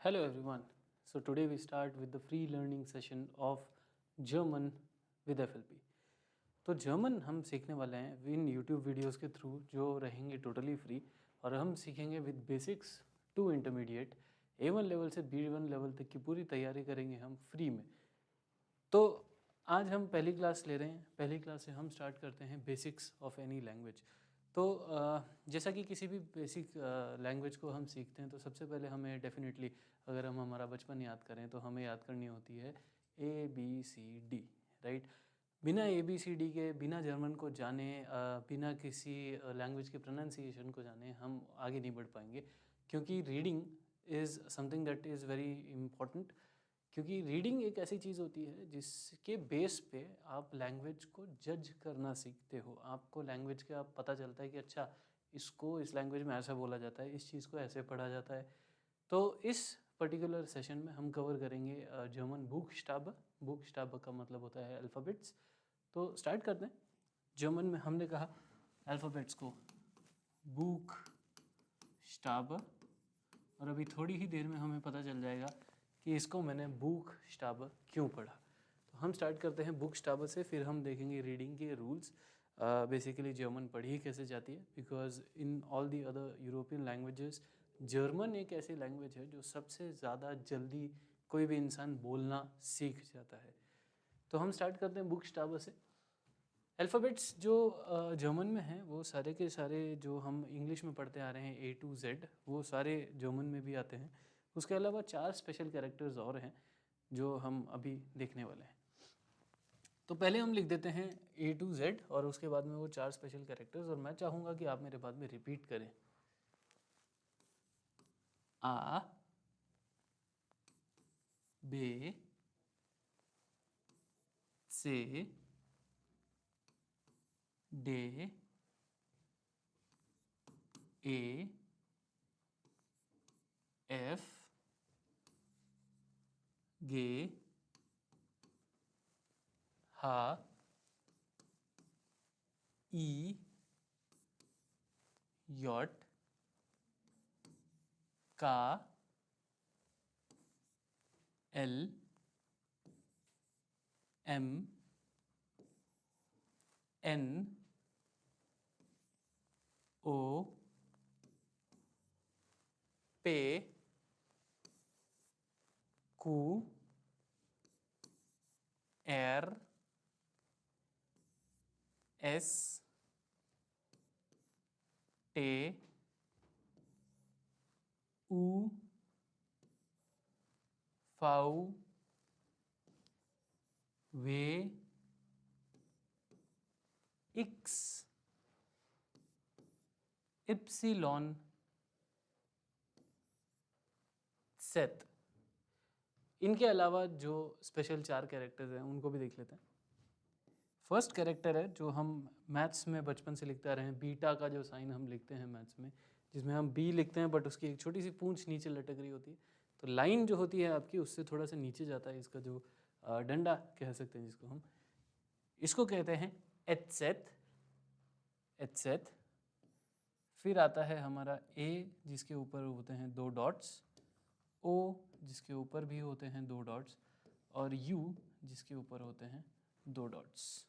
Hello everyone. So today we start with the free learning session of German with FLP. तो German हम सीखने वाले हैं इन यूट्यूब वीडियोस के थ्रू जो रहेंगे टोटली फ्री और हम सीखेंगे with basics to intermediate A1 level से B1 लेवल तक की पूरी तैयारी करेंगे हम फ्री में। तो आज हम पहली क्लास ले रहे हैं। पहली क्लास से हम स्टार्ट करते हैं बेसिक्स ऑफ एनी लैंग्वेज। तो जैसा कि किसी भी बेसिक लैंग्वेज को हम सीखते हैं तो सबसे पहले हमें डेफिनेटली अगर हम हमारा बचपन याद करें तो हमें याद करनी होती है ABCD, राइट। बिना ABCD के, बिना जर्मन को जाने, बिना किसी लैंग्वेज के प्रोनाउंसिएशन को जाने हम आगे नहीं बढ़ पाएंगे, क्योंकि reading is something that is very important. क्योंकि रीडिंग एक ऐसी चीज़ होती है जिसके बेस पे आप लैंग्वेज को जज करना सीखते हो। आपको लैंग्वेज का पता चलता है कि अच्छा इसको इस लैंग्वेज में ऐसा बोला जाता है, इस चीज़ को ऐसे पढ़ा जाता है। तो इस पर्टिकुलर सेशन में हम कवर करेंगे जर्मन बुकस्टाब। बुकस्टाब का मतलब होता है अल्फ़ाबेट्स। तो स्टार्ट करते हैं। जर्मन में हमने कहा अल्फ़ाबेट्स को बुक स्टाब, और अभी थोड़ी ही देर में हमें पता चल जाएगा कि इसको मैंने बुक स्टाब क्यों पढ़ा। तो हम स्टार्ट करते हैं बुक स्टाब से, फिर हम देखेंगे रीडिंग के रूल्स। बेसिकली जर्मन पढ़ी कैसे जाती है, because in all the other European languages German एक ऐसी लैंग्वेज है जो सबसे ज़्यादा जल्दी कोई भी इंसान बोलना सीख जाता है। तो हम स्टार्ट करते हैं बुक स्टाब से। अल्फ़ाबेट्स जो जर्मन में हैं वो सारे के सारे जो हम इंग्लिश में पढ़ते आ रहे हैं A to Z, वो सारे जर्मन में भी आते हैं। उसके अलावा 4 स्पेशल कैरेक्टर्स और हैं जो हम अभी देखने वाले हैं। तो पहले हम लिख देते हैं A to Z और उसके बाद में वो 4 स्पेशल कैरेक्टर्स, और मैं चाहूँगा कि आप मेरे बाद में रिपीट करें। A, B, C, D, A, F, G, H, I, J, K, L, M, N, O, P, Q, R, S, T, U, V, W, X, epsilon, set. इनके अलावा जो स्पेशल 4 कैरेक्टर्स हैं उनको भी देख लेते हैं। फर्स्ट कैरेक्टर है जो हम मैथ्स में बचपन से लिखते आ रहे हैं, बीटा का जो साइन हम लिखते हैं मैथ्स में, जिसमें हम बी लिखते हैं बट उसकी एक छोटी सी पूंछ नीचे लटक रही होती है। तो लाइन जो होती है आपकी उससे थोड़ा सा नीचे जाता है इसका जो डंडा कह सकते हैं जिसको हम, इसको कहते हैं एचसेट। एचसेट। फिर आता है हमारा ए जिसके ऊपर होते हैं 2 डॉट्स, ओ जिसके ऊपर भी होते हैं 2 डॉट्स, और यू जिसके ऊपर होते हैं 2 डॉट्स।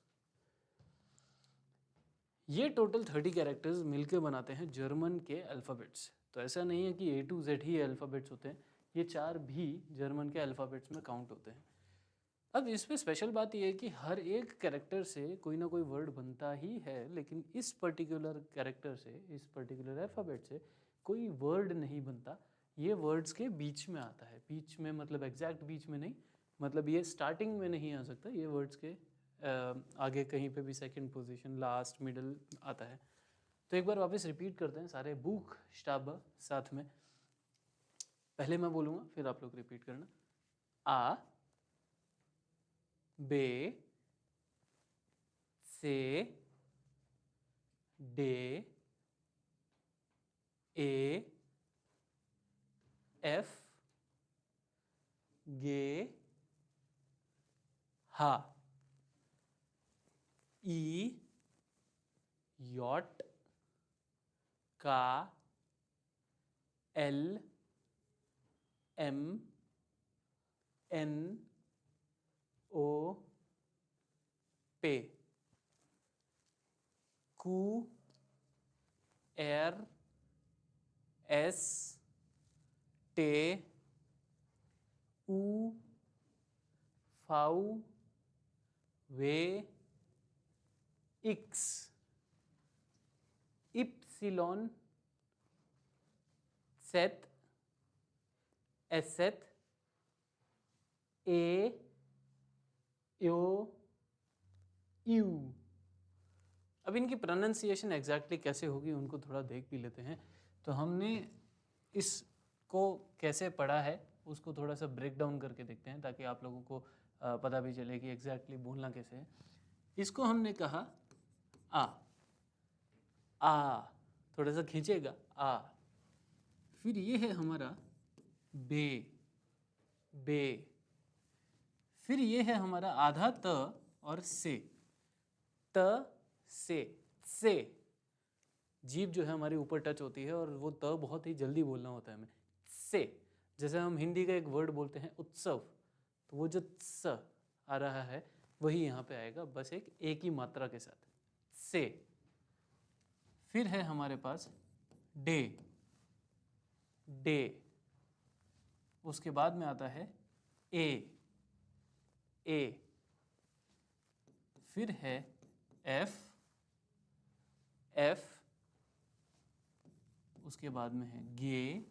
ये टोटल 30 कैरेक्टर्स मिलकर बनाते हैं जर्मन के अल्फ़ाबेट्स। तो ऐसा नहीं है कि A to Z he alphabets होते हैं, ये 4 भी जर्मन के अल्फ़ाबेट्स में काउंट होते हैं। अब इसमें स्पेशल बात यह है कि हर एक कैरेक्टर से कोई ना कोई वर्ड बनता ही है, लेकिन इस पर्टिकुलर कैरेक्टर से, इस पर्टिकुलर अल्फ़ाबेट से कोई वर्ड नहीं बनता। ये वर्ड्स के बीच में आता है। बीच में मतलब एग्जैक्ट बीच में नहीं, मतलब ये स्टार्टिंग में नहीं आ सकता, ये वर्ड्स के आगे कहीं पे भी सेकंड पोजीशन, लास्ट, मिडल आता है। तो एक बार वापस रिपीट करते हैं सारे बुक स्टाब साथ में। पहले मैं बोलूँगा फिर आप लोग रिपीट करना। आ, बे, से, डे, ए, एफ, गे, हा, ई, यॉट, का, एल, एम एन ओ पे, कू एर एस टे, ऊ फाउ वे, इक्स, इप्सिलॉन, सेथ, एसेथ, ए, यो, यू। अब इनकी प्रोनाउंसिएशन एग्जैक्टली कैसे होगी उनको थोड़ा देख भी लेते हैं। तो हमने इसको कैसे पढ़ा है उसको थोड़ा सा ब्रेक डाउन करके देखते हैं ताकि आप लोगों को पता भी चले कि एग्जैक्टली बोलना कैसे है। इसको हमने कहा आ, थोड़ा सा खींचेगा आ। फिर ये है हमारा बे, बे। फिर ये है हमारा आधा त और से, त से। जीभ जो है हमारी ऊपर टच होती है और वो त बहुत ही जल्दी बोलना होता है हमें, से। जैसे हम हिंदी का एक वर्ड बोलते हैं उत्सव, तो वो जो स आ रहा है वही यहाँ पे आएगा, बस एक ही मात्रा के साथ, से। फिर है हमारे पास डे, डे। उसके बाद में आता है ए, ए। फिर है एफ, एफ। उसके बाद में है गे,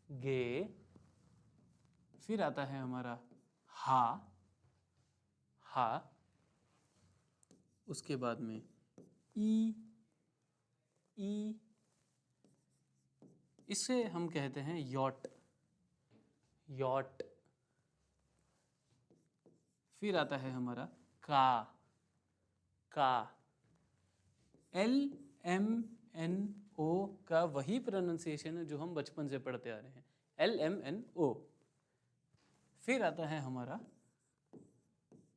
गे। फिर आता है हमारा हा, हा। उसके बाद में ई, ई। इसे हम कहते हैं यॉट, यॉट। फिर आता है हमारा का, का। एल एम एन ओ का वही प्रोनाउंसिएशन है जो हम बचपन से पढ़ते आ रहे हैं, एल एम एन ओ। फिर आता है हमारा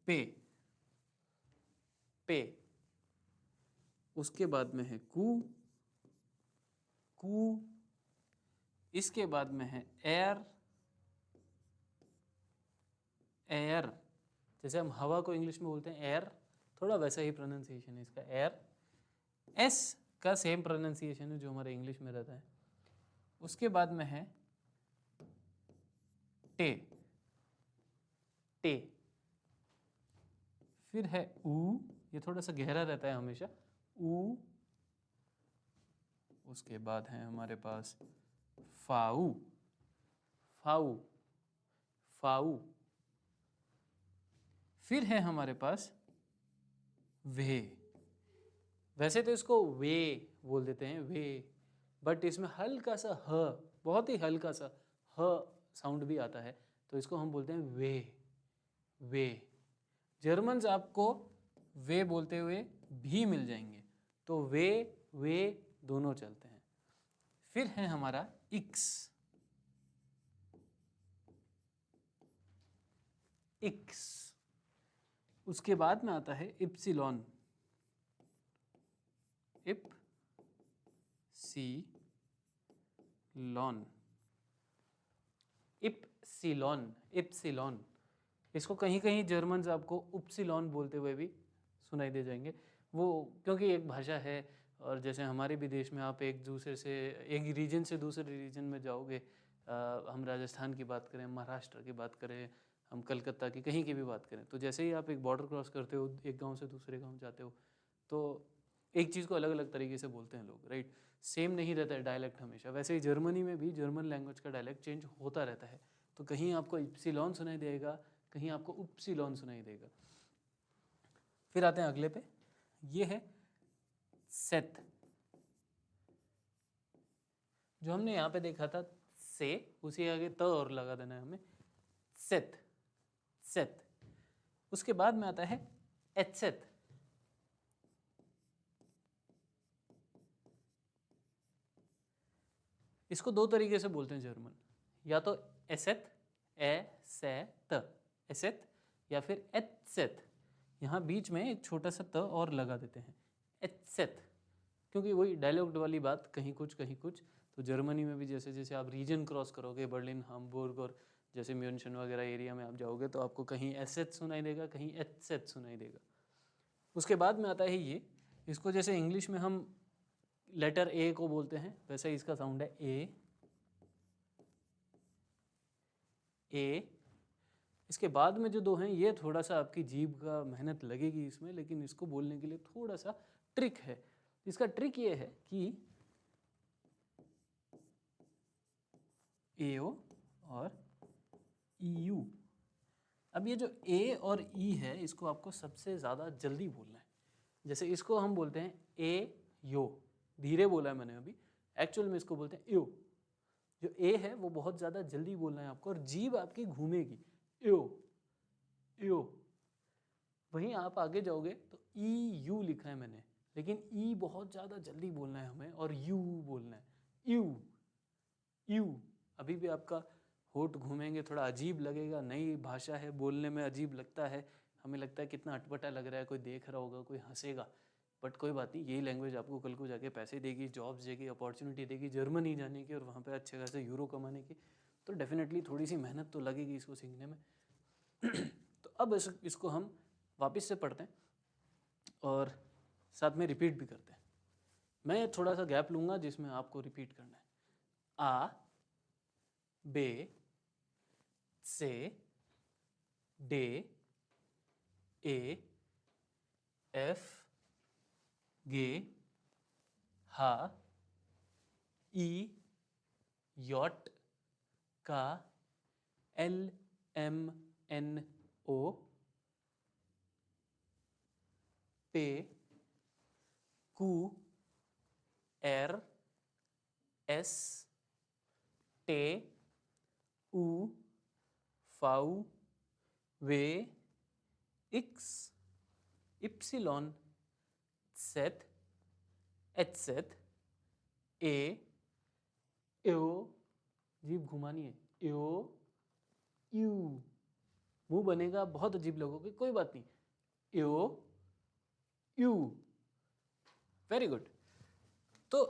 पे, पे। उसके बाद में है कू, कू। इसके बाद में है एयर, एयर। जैसे हम हवा को इंग्लिश में बोलते हैं एयर, थोड़ा वैसा ही प्रोनाउंसिएशन है इसका, एयर। एस का सेम प्रोनाउंसिएशन है जो हमारे इंग्लिश में रहता है। उसके बाद में है टे, टे। फिर है ऊ, ये थोड़ा सा गहरा रहता है हमेशा, ऊ। उसके बाद है हमारे पास फाऊ, फाऊ, फाऊ। फिर है हमारे पास वे। वैसे तो इसको वे बोल देते हैं, वे, बट इसमें हल्का सा ह, बहुत ही हल्का सा ह साउंड भी आता है, तो इसको हम बोलते हैं वे, वे। जर्मन्स आपको वे बोलते हुए भी मिल जाएंगे, तो वे दोनों चलते हैं। फिर है हमारा इक्स, इक्स। उसके बाद में आता है इप्सिलॉन, इप सी लॉन, इप्सिलॉन, इप्सिलॉन। इसको कहीं कहीं जर्मन्स आपको उपसिलॉन बोलते हुए भी सुनाई दे जाएंगे, वो क्योंकि एक भाषा है। और जैसे हमारे भी देश में आप एक दूसरे से, एक रीजन से दूसरे रीजन में जाओगे, हम राजस्थान की बात करें, महाराष्ट्र की बात करें, हम कलकत्ता की कहीं की भी बात करें, तो जैसे ही आप एक बॉर्डर क्रॉस करते हो, एक गांव से दूसरे गांव जाते हो, तो एक चीज़ को अलग अलग तरीके से बोलते हैं लोग, राइट। सेम नहीं रहता है डायलेक्ट हमेशा। वैसे ही जर्मनी में भी जर्मन लैंग्वेज का डायलेक्ट चेंज होता रहता है, तो कहीं आपको इप्सिलॉन सुनाई देगा, कहीं आपको उपसिलॉन सुनाई देगा। फिर आते हैं अगले पे, ये है सेथ। जो हमने यहाँ पे देखा था से, उसी आगे त और लगा देना है हमें, सेथ, सेथ। उसके बाद में आता है एचसेथ। इसको दो तरीके से बोलते हैं जर्मन, या तो एसेथ, ए से त, एसेथ, या फिर एचसेथ। यहाँ बीच में एक छोटा सा त और लगा देते हैं, एचसेथ, क्योंकि वही डायलॉग वाली बात, कहीं कुछ कहीं कुछ, तो जर्मनी में भी जैसे जैसे आप रीजन क्रॉस करोगे, बर्लिन, हाम्बुर्ग और जैसे म्यूनशन वगैरह एरिया में आप जाओगे तो आपको कहीं एस एच सुनाई देगा, कहीं एच एच सुनाई देगा। उसके बाद में आता है ये, इसको जैसे इंग्लिश में हम लेटर ए को बोलते हैं वैसे इसका साउंड है ए। ए इसके बाद में जो दो हैं ये थोड़ा सा आपकी जीभ का मेहनत लगेगी इसमें, लेकिन इसको बोलने के लिए थोड़ा सा ट्रिक है। इसका ट्रिक ये है कि ए ओ और ई यू। अब ये जो ए और ई है इसको आपको सबसे ज़्यादा जल्दी बोलना है। जैसे इसको हम बोलते हैं ए यो, धीरे बोला है मैंने अभी, एक्चुअल में इसको बोलते हैं यो। जो ए है वो बहुत ज़्यादा जल्दी बोलना है आपको और जीभ आपकी घूमेगी, यो यो। वहीं आप आगे जाओगे तो ई यू लिखा है मैंने, लेकिन ई बहुत ज़्यादा जल्दी बोलना है हमें और यू बोलना है, यू यू। अभी भी आपका होठ घूमेंगे, थोड़ा अजीब लगेगा, नई भाषा है, बोलने में अजीब लगता है, हमें लगता है कितना अटपटा लग रहा है, कोई देख रहा होगा, कोई हंसेगा। बट कोई बात नहीं, यही लैंग्वेज आपको कल को जाके पैसे देगी, जॉब्स देगी, अपॉर्चुनिटी देगी जर्मनी जाने की और वहाँ पे अच्छे खासे यूरो कमाने की। तो डेफिनेटली थोड़ी सी मेहनत तो लगेगी इसको सीखने में। तो अब इसको हम वापस से पढ़ते हैं और साथ में रिपीट भी करते हैं। मैं थोड़ा सा गैप लूँगा जिसमें आपको रिपीट करना है। आ, बे, से, डे, ए, एफ, गे, हा, ई, यॉट, का, एल, एम, एन, ओ, पे, कू, एर, एस, टे, ऊ, फाउ, वे, इक्स, इप्सिलॉन, सेथ, एचसेथ, ए, एओ, जीभ घुमानी है, एओ, यू। मुंह बनेगा बहुत अजीब लगोगे, कोई बात नहीं, एओ, यू। Very good. तो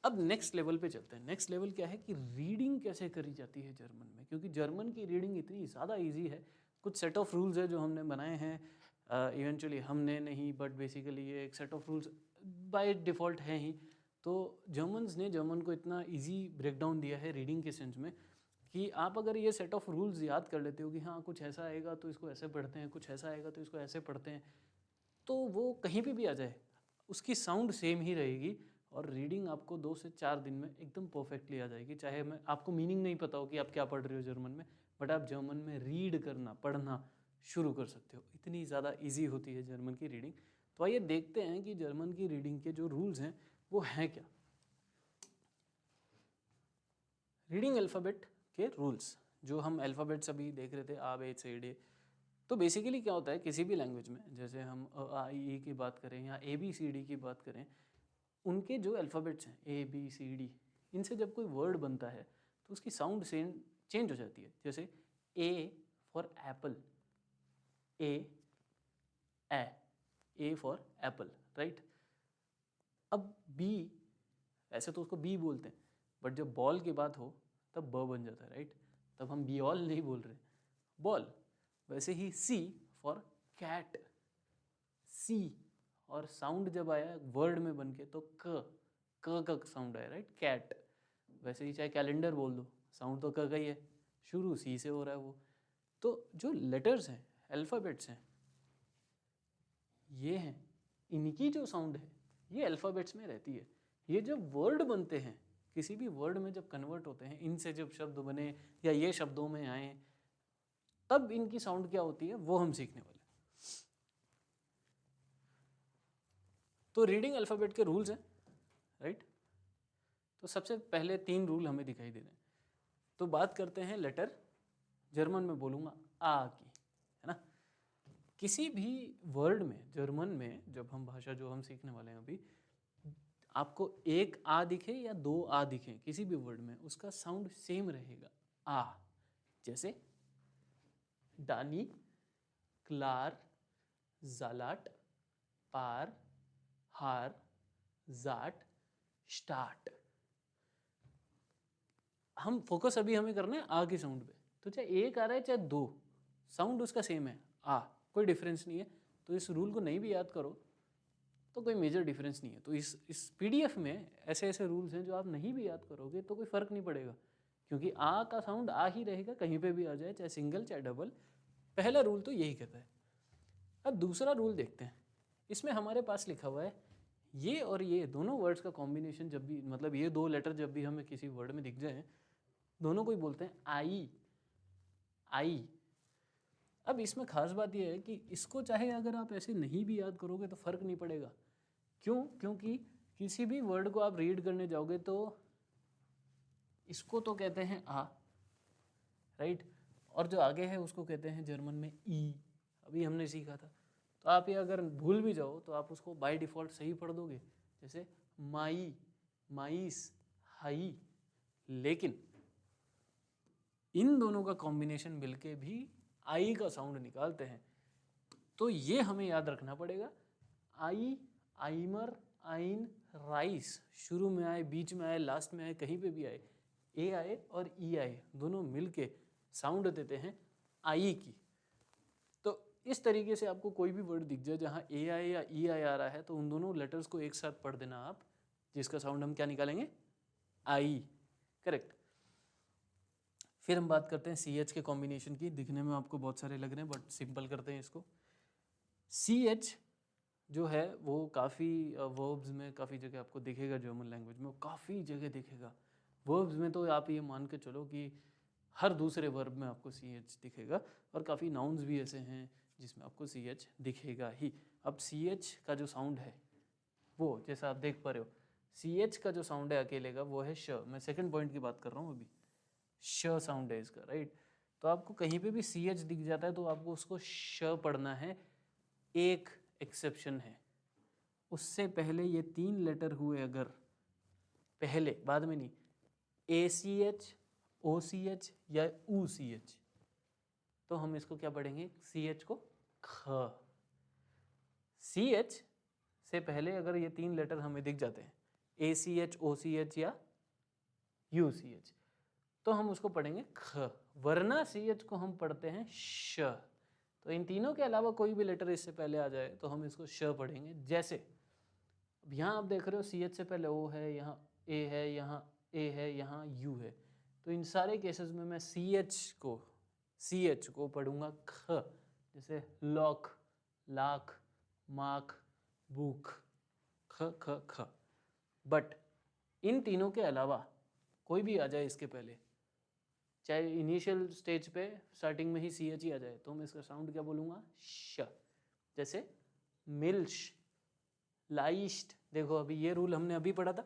अब नेक्स्ट लेवल पे चलते हैं। नेक्स्ट लेवल क्या है कि रीडिंग कैसे करी जाती है जर्मन में, क्योंकि जर्मन की रीडिंग इतनी ज़्यादा इजी है। कुछ सेट ऑफ रूल्स है जो हमने बनाए हैं, इवेंचुअली हमने नहीं, बट बेसिकली ये एक set of rules by default हैं ही। तो जर्मन्स ने जर्मन को इतना इजी ब्रेकडाउन दिया है रीडिंग के सेंस में कि आप अगर ये सेट ऑफ रूल्स याद कर लेते हो कि हाँ कुछ ऐसा आएगा तो इसको ऐसे पढ़ते हैं, कुछ ऐसा आएगा तो इसको ऐसे पढ़ते हैं, तो वो कहीं पे भी आ जाए उसकी साउंड सेम ही रहेगी और रीडिंग आपको 2 से 4 दिन में एकदम परफेक्टली आ जाएगी। चाहे मैं आपको मीनिंग नहीं पता हो कि आप क्या पढ़ रहे हो जर्मन में, बट आप जर्मन में रीड करना, पढ़ना शुरू कर सकते हो। इतनी ज़्यादा ईजी होती है जर्मन की रीडिंग। तो आइए देखते हैं कि जर्मन की रीडिंग के जो रूल्स हैं वो हैं क्या। रीडिंग अल्फ़ाबेट के रूल्स जो हम अल्फ़ाबेट्स अभी देख रहे थे, आ, बे, से, डे। तो बेसिकली क्या होता है किसी भी लैंग्वेज में, जैसे हम अ, आ, ई की बात करें या ए बी सी डी की बात करें, उनके जो अल्फ़ाबेट्स हैं ए बी सी डी, इनसे जब कोई वर्ड बनता है तो उसकी साउंड चेंज हो जाती है। जैसे A for Apple, A for Apple, right. अब बी, ऐसे तो उसको बी बोलते हैं, बट जब बॉल की बात हो तब ब बन जाता है, राइट। तब हम बी ऑल नहीं बोल रहे, बॉल। वैसे ही सी फॉर कैट, सी, और साउंड जब आया वर्ड में बन के तो क का साउंड आया, राइट, कैट। वैसे ही चाहे कैलेंडर बोल दो, साउंड तो क का ही है, शुरू सी से हो रहा है वो। तो जो लेटर्स हैं, अल्फ़ाबेट्स हैं, ये हैं, इनकी जो साउंड है ये अल्फ़ाबेट्स में रहती है। ये जब वर्ड बनते हैं, किसी भी वर्ड में जब कन्वर्ट होते हैं, इनसे जब शब्द बने या ये शब्दों में आए, तब इनकी साउंड क्या होती है वो हम सीखने वाले हैं। तो रीडिंग अल्फ़ाबेट के रूल्स हैं, राइट। तो सबसे पहले 3 रूल हमें दिखाई दे रहे हैं। तो बात करते हैं लेटर, जर्मन में बोलूँगा आ की, है ना। किसी भी वर्ड में जर्मन में जब हम भाषा जो हम सीखने वाले हैं अभी, आपको एक आ दिखे या 2 आ दिखे किसी भी वर्ड में, उसका साउंड सेम रहेगा, आ। जैसे डानी, क्लार, जालाट, पार, हार, जाट, स्टार्ट। हम फोकस अभी हमें करना है आ के साउंड पे, तो चाहे एक आ रहा है चाहे दो, साउंड उसका सेम है आ, कोई डिफरेंस नहीं है। तो इस रूल को नहीं भी याद करो तो कोई मेजर डिफरेंस नहीं है। तो इस पीडीएफ में ऐसे ऐसे रूल्स हैं जो आप नहीं भी याद करोगे तो कोई फ़र्क नहीं पड़ेगा, क्योंकि आ का साउंड आ ही रहेगा, कहीं पे भी आ जाए, चाहे सिंगल चाहे डबल। पहला रूल तो यही कहता है। अब दूसरा रूल देखते हैं। इसमें हमारे पास लिखा हुआ है ये और ये दोनों वर्ड्स का कॉम्बिनेशन जब भी, मतलब ये दो लेटर जब भी हमें किसी वर्ड में दिख जाए, दोनों को ही बोलते हैं आई। आई। अब इसमें खास बात यह है कि इसको चाहे अगर आप ऐसे नहीं भी याद करोगे तो फ़र्क नहीं पड़ेगा। क्यों? क्योंकि किसी भी वर्ड को आप रीड करने जाओगे तो इसको तो कहते हैं आ, राइट, और जो आगे है उसको कहते हैं जर्मन में ई। अभी हमने सीखा था। तो आप ये अगर भूल भी जाओ तो आप उसको बाय डिफ़ॉल्ट सही पढ़ दोगे, जैसे माई, माइस, हाई। लेकिन इन दोनों का कॉम्बिनेशन मिलके भी आई का साउंड निकालते हैं। तो ये हमें याद रखना पड़ेगा। आई, आइमर, आइन, राइस, शुरू में आए, बीच में आए, लास्ट में आए, कहीं पे भी आए, ए आए और ई आए, दोनों मिलके साउंड देते हैं आई की। तो इस तरीके से आपको कोई भी वर्ड दिख जाए जहाँ ए आए या ई आए आ रहा है तो उन दोनों लेटर्स को एक साथ पढ़ देना आप, जिसका साउंड हम क्या निकालेंगे? आई। करेक्ट। फिर हम बात करते हैं सी एच के कॉम्बिनेशन की। दिखने में आपको बहुत सारे लग रहे हैं बट सिंपल करते हैं इसको। सी एच जो है वो काफ़ी वर्ब्स में काफ़ी जगह आपको दिखेगा, जर्मन लैंग्वेज में वो काफ़ी जगह दिखेगा। वर्ब्स में तो आप ये मान के चलो कि हर दूसरे वर्ब में आपको सी एच दिखेगा, और काफ़ी नाउन्स भी ऐसे हैं जिसमें आपको सी एच दिखेगा ही। अब सी एच का जो साउंड है वो जैसा आप देख पा रहे हो, सी एच का जो साउंड है अकेले का वो है श। मैं सेकंड पॉइंट की बात कर रहा हूँ अभी, श साउंड है इसका, राइट। तो आपको कहीं पे भी सी एच दिख जाता है तो आपको उसको श पढ़ना है। एक एक्सेप्शन है, उससे पहले ये तीन लेटर हुए अगर पहले, बाद में नहीं, ए सी एच, ओ सी एच या ऊ सी एच, तो हम इसको क्या पढ़ेंगे? सी एच को ख। सी एच से पहले अगर ये तीन लेटर हमें दिख जाते हैं, ए सी एच, ओ सी एच या यू सी एच, तो हम उसको पढ़ेंगे ख, वरना सी एच को हम पढ़ते हैं श। तो इन तीनों के अलावा कोई भी लेटर इससे पहले आ जाए तो हम इसको श पढ़ेंगे। जैसे अब यहाँ आप देख रहे हो सी एच से पहले ओ है, यहाँ ए है, यहाँ ए है, यहाँ यू है, तो इन सारे केसेस में मैं सी एच को पढ़ूंगा ख। जैसे लॉक, लाख, माख, बुक, ख ख ख। बट इन तीनों के अलावा कोई भी आ जाए इसके पहले, चाहे इनिशियल स्टेज पे स्टार्टिंग में ही सी एच ही आ जाए, तो मैं इसका साउंड क्या बोलूँगा? श। जैसे मिल्श, लाइस्ट। देखो अभी ये रूल हमने अभी पढ़ा था,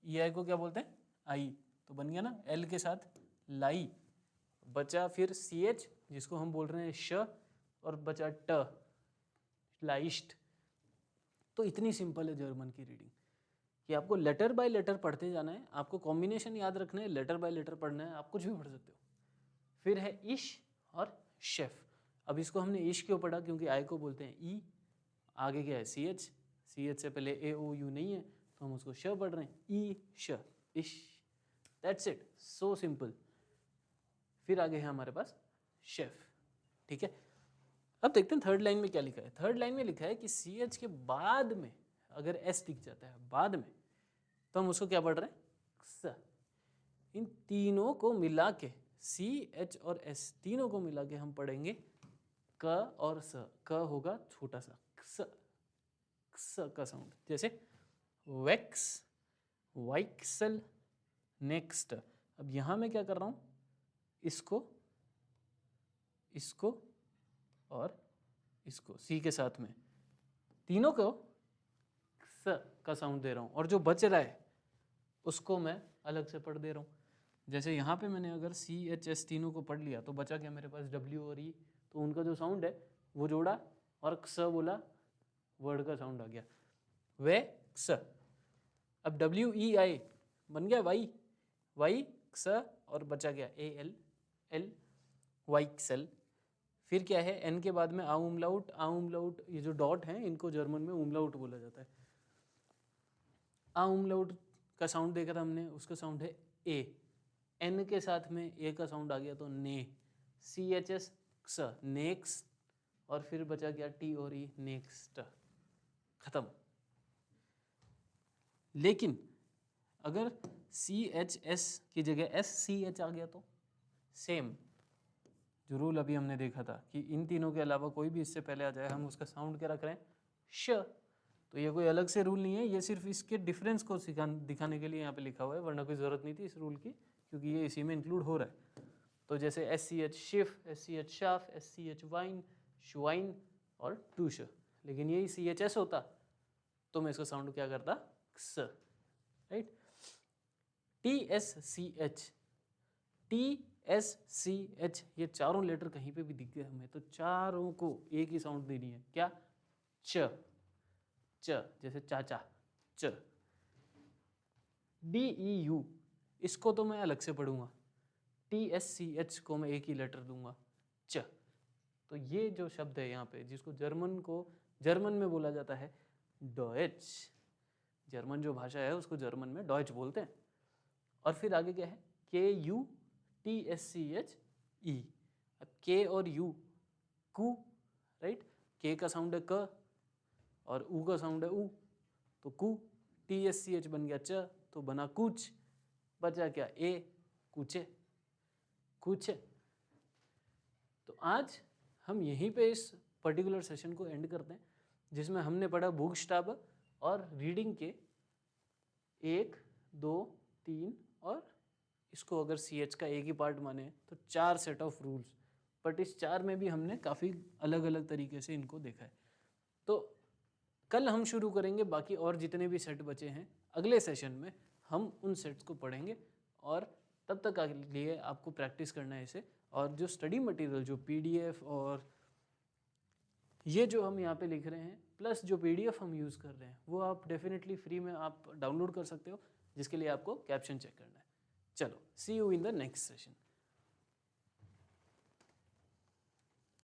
ई आई को क्या बोलते हैं? आई। तो बन गया ना एल के साथ लाई, बचा फिर सी एच जिसको हम बोल रहे हैं श, और बचा ट, लाइस्ट। तो इतनी सिंपल है जर्मन की रीडिंग कि आपको लेटर बाय लेटर पढ़ते जाना है, आपको कॉम्बिनेशन याद रखना है, लेटर बाय लेटर पढ़ना है, आप कुछ भी पढ़ सकते हो। फिर है इश और शेफ। अब इसको हमने इश क्यों पढ़ा? क्योंकि आई को बोलते हैं ई, आगे क्या है? सी एच, सी एच से पहले ए ओ यू नहीं है तो हम उसको श पढ़ रहे हैं, ई श, इश। That's it, so simple. फिर आगे है हमारे पास शेफ, ठीक है। अब देखते हैं थर्ड लाइन में क्या लिखा है। थर्ड लाइन में लिखा है कि सी एच के बाद में अगर एस दिख जाता है बाद में, तो हम उसको क्या पढ़ रहे हैं? स। इन तीनों को मिला के, सी एच और एस तीनों को मिला के हम पढ़ेंगे क और स। क होगा छोटा सा, स का साउंड। जैसे वैक्स, वाइक्सल, नेक्स्ट। अब यहाँ मैं क्या कर रहा हूँ? इसको और इसको सी के साथ में तीनों को स का साउंड दे रहा हूँ, और जो बच रहा है उसको मैं अलग से पढ़ दे रहा हूँ। जैसे यहाँ पे मैंने अगर सी एच एस तीनों को पढ़ लिया तो बचा क्या मेरे पास? डब्ल्यू और ई। तो उनका जो साउंड है वो जोड़ा और स बोला, वर्ड का साउंड आ गया वे स। अब डब्ल्यू ई आई बन गया वाई, वाई स, और बचा गया ए एल, एल वाइक्सेल। फिर क्या है? एन के बाद में आ उमलाउट, आ उमलाउट, ये जो डॉट हैं इनको जर्मन में उमलाउट बोला जाता है। आ उमलाउट का साउंड देखा था हमने, उसका साउंड है ए, एन के साथ में ए का साउंड आ गया तो ने, CHS क्स, नेक्स्ट, और फिर बचा गया टी और ई, नेक्स्ट, खत्म। लेकिन अगर CHS की जगह SCH आ गया तो सेम जो रूल अभी हमने देखा था कि इन तीनों के अलावा कोई भी इससे पहले आ जाए हम उसका साउंड क्या रख रहे हैं, श। तो ये कोई अलग से रूल नहीं है, ये सिर्फ इसके डिफरेंस को दिखाने के लिए यहाँ पे लिखा हुआ है, वरना कोई ज़रूरत नहीं थी इस रूल की, क्योंकि ये इसी में इंक्लूड हो रहा है। तो जैसे SCH शिफ, SCH शाफ, SCH वाइन, शुवाइन और टूश, लेकिन यही CHS होता तो मैं इसका साउंड क्या करता, क्स, राइट। TSCH, TSCH, ये चारों लेटर कहीं पे भी दिख गए हमें तो चारों को एक ही साउंड देनी है, क्या, च, च, जैसे चाचा, च। DEU, इसको तो मैं अलग से पढ़ूंगा, TSCH को मैं एक ही लेटर दूंगा, च। तो ये जो शब्द है यहाँ पे, जिसको जर्मन में बोला जाता है डॉयच, जर्मन जो भाषा है उसको जर्मन में डॉयच बोलते हैं। और फिर आगे क्या है, KUTSCHE, अब के और यू, कू, राइट, के का साउंड है क और ऊ का साउंड है ऊ, तो कू, TSCH बन गया च, तो बना कुछ, बचा क्या, ए, कुचे, कुछ। तो आज हम यहीं पे इस पर्टिकुलर सेशन को एंड करते हैं, जिसमें हमने पढ़ा बुकस्टाब और रीडिंग के 1, 2, 3 और इसको अगर CH का एक ही पार्ट माने तो 4 सेट ऑफ रूल्स, बट इस 4 में भी हमने काफ़ी अलग अलग तरीके से इनको देखा है। तो कल हम शुरू करेंगे बाकी और जितने भी सेट बचे हैं, अगले सेशन में हम उन सेट्स को पढ़ेंगे, और तब तक के लिए आपको प्रैक्टिस करना है इसे। और जो स्टडी मटेरियल, जो PDF और ये जो हम यहाँ पे लिख रहे हैं, प्लस जो PDF हम यूज़ कर रहे हैं, वो आप डेफिनेटली फ्री में आप डाउनलोड कर सकते हो, जिसके लिए आपको कैप्शन चेक करना है। चलो, see you in the next session.